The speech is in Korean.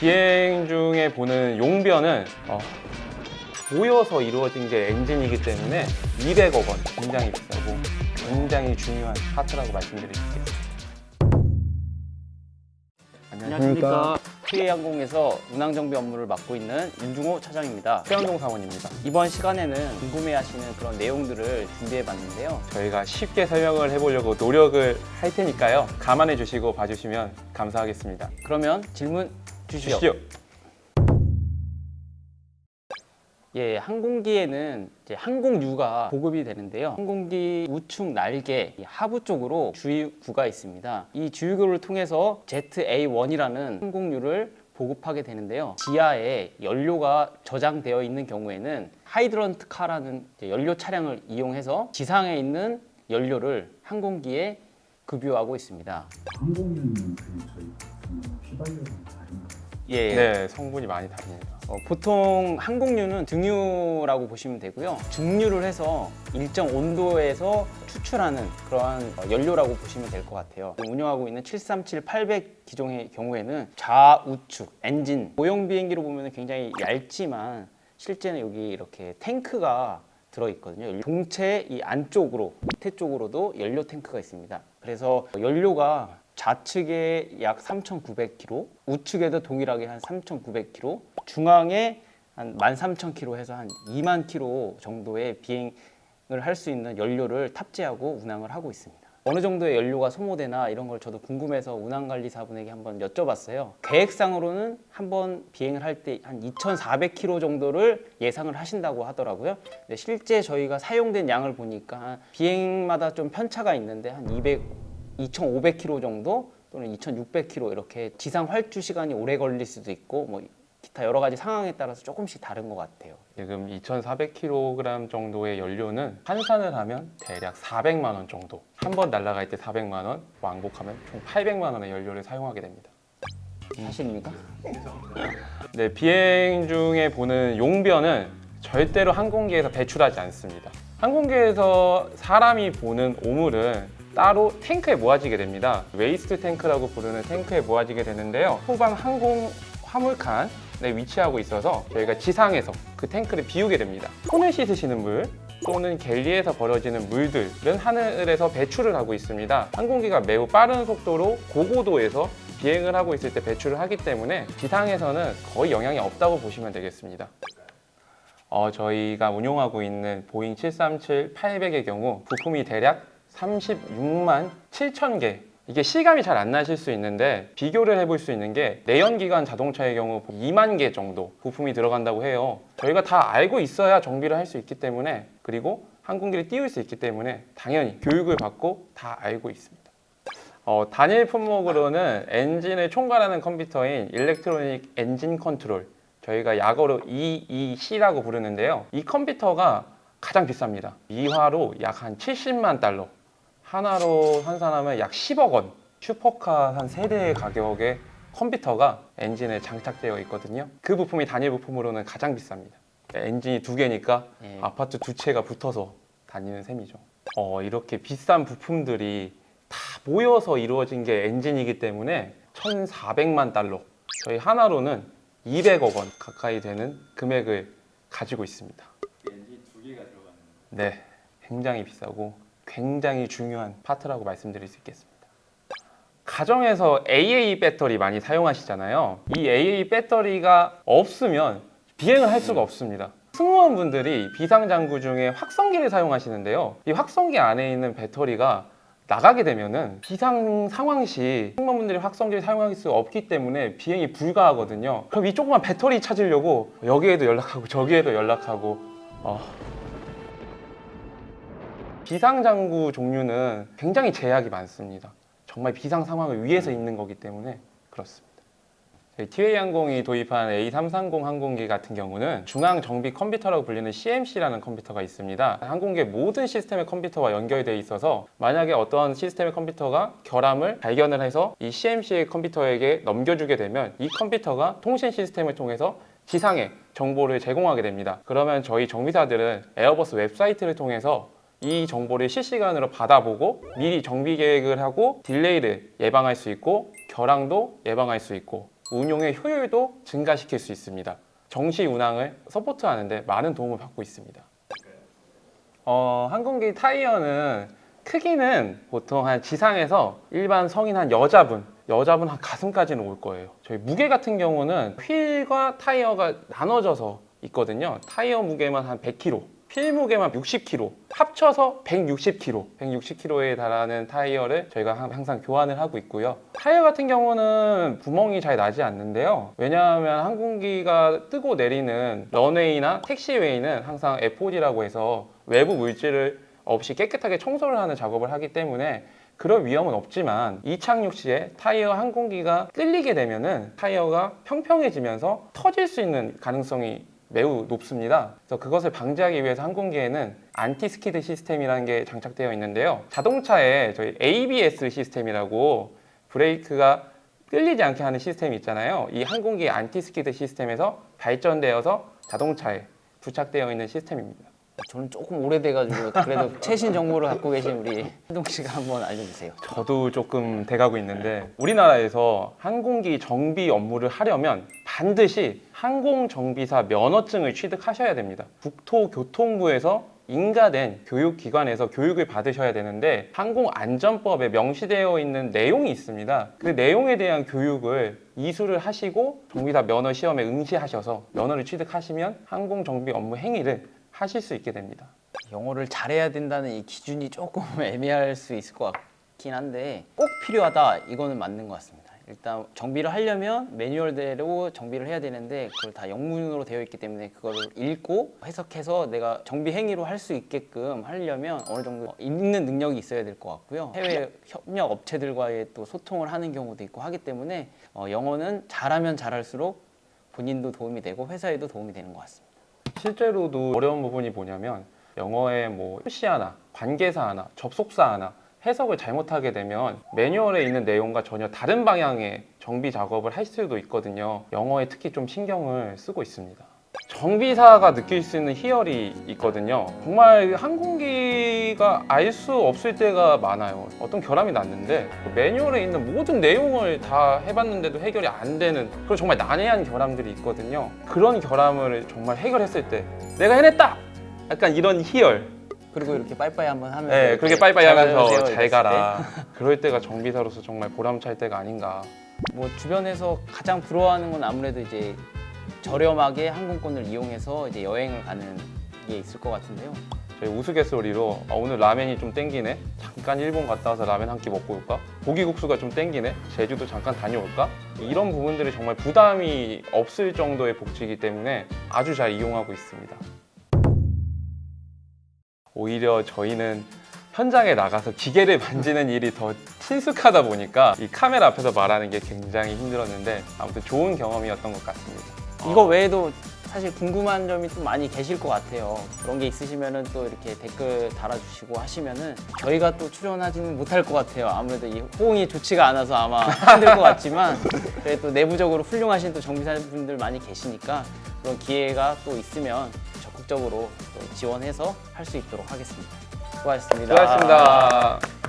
비행 중에 보는 용변은 모여서 이루어진 게 엔진이기 때문에 200억 원, 굉장히 비싸고 굉장히 중요한 파트라고 말씀드릴 수 있겠습니다. 안녕하십니까. TA항공에서 운항정비 업무를 맡고 있는 윤중호 차장입니다. 최현동 사원입니다. 이번 시간에는 궁금해하시는 그런 내용들을 준비해봤는데요. 저희가 쉽게 설명을 해보려고 노력을 할 테니까요. 감안해 주시고 봐주시면 감사하겠습니다. 그러면 질문 주시죠. 예, 항공기에는 이제 항공유가 보급이 되는데요. 항공기 우측 날개 하부 쪽으로 주유구가 있습니다. 이 주유구를 통해서 ZA1이라는 항공유를 보급하게 되는데요. 지하에 연료가 저장되어 있는 경우에는 하이드런트 카라는 연료 차량을 이용해서 지상에 있는 연료를 항공기에 급유하고 있습니다. 항공유는 저희 휘발유랑 다른가요? 예. 네, 성분이 많이 다릅니다. 보통 항공유는 등유라고 보시면 되고요. 증유를 해서 일정 온도에서 추출하는 그러한 연료라고 보시면 될 것 같아요. 운영하고 있는 737-800 기종의 경우에는 좌우측 엔진 모형 비행기로 보면 굉장히 얇지만 실제는 여기 이렇게 탱크가 들어있거든요. 동체 이 안쪽으로 밑에 쪽으로도 연료 탱크가 있습니다. 그래서 연료가 좌측에 약 3,900km, 우측에도 동일하게 한 3,900km, 중앙에 한 13,000km 해서 한 2만 km 정도의 비행을 할 수 있는 연료를 탑재하고 운항을 하고 있습니다. 어느 정도의 연료가 소모되나 이런 걸 저도 궁금해서 운항관리사분에게 한번 여쭤봤어요. 계획상으로는 한번 비행을 할 때 한 2,400km 정도를 예상을 하신다고 하더라고요. 근데 실제 저희가 사용된 양을 보니까 비행마다 좀 편차가 있는데 한 2,500km 정도 또는 2,600km 이렇게 지상 활주 시간이 오래 걸릴 수도 있고 뭐 기타 여러 가지 상황에 따라서 조금씩 다른 것 같아요. 지금 2,400kg 정도의 연료는 환산을 하면 대략 400만 원 정도. 한 번 날아갈 때 400만 원, 왕복하면 총 800만 원의 연료를 사용하게 됩니다. 사실입니까? 네, 비행 중에 보는 용변은 절대로 항공기에서 배출하지 않습니다. 항공기에서 사람이 보는 오물은 따로 탱크에 모아지게 됩니다. 웨이스트 탱크라고 부르는 탱크에 모아지게 되는데요. 후방 항공 화물칸에 위치하고 있어서 저희가 지상에서 그 탱크를 비우게 됩니다. 손을 씻으시는 물 또는 갤리에서 벌어지는 물들은 하늘에서 배출을 하고 있습니다. 항공기가 매우 빠른 속도로 고고도에서 비행을 하고 있을 때 배출을 하기 때문에 지상에서는 거의 영향이 없다고 보시면 되겠습니다. 저희가 운용하고 있는 보잉 737-800의 경우 부품이 대략 36만 7천 개. 이게 실감이 잘 안 나실 수 있는데 비교를 해볼 수 있는 게 내연기관 자동차의 경우 2만 개 정도 부품이 들어간다고 해요. 저희가 다 알고 있어야 정비를 할 수 있기 때문에, 그리고 항공기를 띄울 수 있기 때문에 당연히 교육을 받고 다 알고 있습니다. 단일 품목으로는 엔진을 총괄하는 컴퓨터인 일렉트로닉 엔진 컨트롤, 저희가 약어로 EEC라고 부르는데요. 이 컴퓨터가 가장 비쌉니다. 이화로 약 한 70만 달러, 하나로 환산하면 약 10억 원, 슈퍼카 한 3대의 가격의 컴퓨터가 엔진에 장착되어 있거든요. 그 부품이 단일 부품으로는 가장 비쌉니다. 엔진이 2개니까 아파트 2채가 붙어서 다니는 셈이죠. 이렇게 비싼 부품들이 다 모여서 이루어진 게 엔진이기 때문에 1,400만 달러, 저희 하나로는 200억 원 가까이 되는 금액을 가지고 있습니다. 엔진 2개가 들어가는 네, 굉장히 비싸고 굉장히 중요한 파트라고 말씀드릴 수 있겠습니다. 가정에서 AA 배터리 많이 사용하시잖아요. 이 AA 배터리가 없으면 비행을 할 수가 없습니다. 승무원분들이 비상장구 중에 확성기를 사용하시는데요. 이 확성기 안에 있는 배터리가 나가게 되면은 비상 상황 시 승무원분들이 확성기를 사용할 수 없기 때문에 비행이 불가하거든요. 그럼 이 조그만 배터리 찾으려고 여기에도 연락하고 저기에도 연락하고 비상장구 종류는 굉장히 제약이 많습니다. 정말 비상 상황을 위해서 있는 거기 때문에 그렇습니다. TA항공이 도입한 A330 항공기 같은 경우는 중앙정비 컴퓨터라고 불리는 CMC라는 컴퓨터가 있습니다. 항공기의 모든 시스템의 컴퓨터와 연결되어 있어서 만약에 어떤 시스템의 컴퓨터가 결함을 발견을 해서 이 CMC의 컴퓨터에게 넘겨주게 되면 이 컴퓨터가 통신 시스템을 통해서 지상에 정보를 제공하게 됩니다. 그러면 저희 정비사들은 에어버스 웹사이트를 통해서 이 정보를 실시간으로 받아보고 미리 정비 계획을 하고 딜레이를 예방할 수 있고 결항도 예방할 수 있고 운용의 효율도 증가시킬 수 있습니다. 정시 운항을 서포트하는데 많은 도움을 받고 있습니다. 항공기 타이어는 크기는 보통 한 지상에서 일반 성인 한 여자분 한 가슴까지는 올 거예요. 저희 무게 같은 경우는 휠과 타이어가 나눠져서 있거든요. 타이어 무게만 한 100kg, 휠 무게만 60kg, 합쳐서 160kg, 160kg에 달하는 타이어를 저희가 항상 교환을 하고 있고요. 타이어 같은 경우는 구멍이 잘 나지 않는데요. 왜냐하면 항공기가 뜨고 내리는 런웨이나 택시웨이는 항상 FOD라고 해서 외부 물질을 없이 깨끗하게 청소를 하는 작업을 하기 때문에 그럴 위험은 없지만 이착륙 시에 타이어 항공기가 끌리게 되면은 타이어가 평평해지면서 터질 수 있는 가능성이 매우 높습니다. 그래서 그것을 방지하기 위해서 항공기에는 안티스키드 시스템이라는 게 장착되어 있는데요. 자동차에 저희 ABS 시스템이라고 브레이크가 끌리지 않게 하는 시스템이 있잖아요. 이 항공기 안티스키드 시스템에서 발전되어서 자동차에 부착되어 있는 시스템입니다. 저는 조금 오래돼가지고 그래도 최신 정보를 갖고 계신 우리 해동 씨가 한번 알려주세요. 저도 조금 돼가고 있는데 우리나라에서 항공기 정비 업무를 하려면 반드시 항공정비사 면허증을 취득하셔야 됩니다. 국토교통부에서 인가된 교육기관에서 교육을 받으셔야 되는데 항공안전법에 명시되어 있는 내용이 있습니다. 그 내용에 대한 교육을 이수를 하시고 정비사 면허 시험에 응시하셔서 면허를 취득하시면 항공정비 업무 행위를 하실 수 있게 됩니다. 영어를 잘해야 된다는 이 기준이 조금 애매할 수 있을 것 같긴 한데 꼭 필요하다 이거는 맞는 것 같습니다. 일단 정비를 하려면 매뉴얼대로 정비를 해야 되는데 그걸 다 영문으로 되어 있기 때문에 그걸 읽고 해석해서 내가 정비 행위로 할 수 있게끔 하려면 어느 정도 읽는 능력이 있어야 될 것 같고요. 해외 협력 업체들과의 또 소통을 하는 경우도 있고 하기 때문에 영어는 잘하면 잘할수록 본인도 도움이 되고 회사에도 도움이 되는 것 같습니다. 실제로도 어려운 부분이 뭐냐면 영어의 뭐 표시 하나, 관계사 하나, 접속사 하나 해석을 잘못하게 되면 매뉴얼에 있는 내용과 전혀 다른 방향의 정비 작업을 할 수도 있거든요. 영어에 특히 좀 신경을 쓰고 있습니다. 정비사가 느낄 수 있는 희열이 있거든요. 정말 항공기가 알 수 없을 때가 많아요. 어떤 결함이 났는데 매뉴얼에 있는 모든 내용을 다 해봤는데도 해결이 안 되는 그런 정말 난해한 결함들이 있거든요. 그런 결함을 정말 해결했을 때 내가 해냈다! 약간 이런 희열. 그리고 이렇게 빠이빠이 한번 하면서 네, 그렇게 빠이빠이 잘 하면서 가세요 잘 이랬을 가라. 그럴 때가 정비사로서 정말 보람찰 때가 아닌가. 뭐 주변에서 가장 부러워하는 건 아무래도 이제 저렴하게 항공권을 이용해서 이제 여행을 가는 게 있을 것 같은데요. 저희 우스갯소리로 오늘 라면이 좀 땡기네? 잠깐 일본 갔다 와서 라면 한 끼 먹고 올까? 고기국수가 좀 땡기네? 제주도 잠깐 다녀올까? 이런 부분들이 정말 부담이 없을 정도의 복지이기 때문에 아주 잘 이용하고 있습니다. 오히려 저희는 현장에 나가서 기계를 만지는 일이 더 친숙하다 보니까 이 카메라 앞에서 말하는 게 굉장히 힘들었는데 아무튼 좋은 경험이었던 것 같습니다. 이거 외에도 사실 궁금한 점이 좀 많이 계실 것 같아요. 그런 게 있으시면은 또 이렇게 댓글 달아주시고 하시면은 저희가 또 출연하지는 못할 것 같아요. 아무래도 이 호응이 좋지가 않아서 아마 힘들 것 같지만 그래도 내부적으로 훌륭하신 또 정비사분들 많이 계시니까 그런 기회가 또 있으면 적극적으로 또 지원해서 할 수 있도록 하겠습니다. 수고하셨습니다. 수고하셨습니다.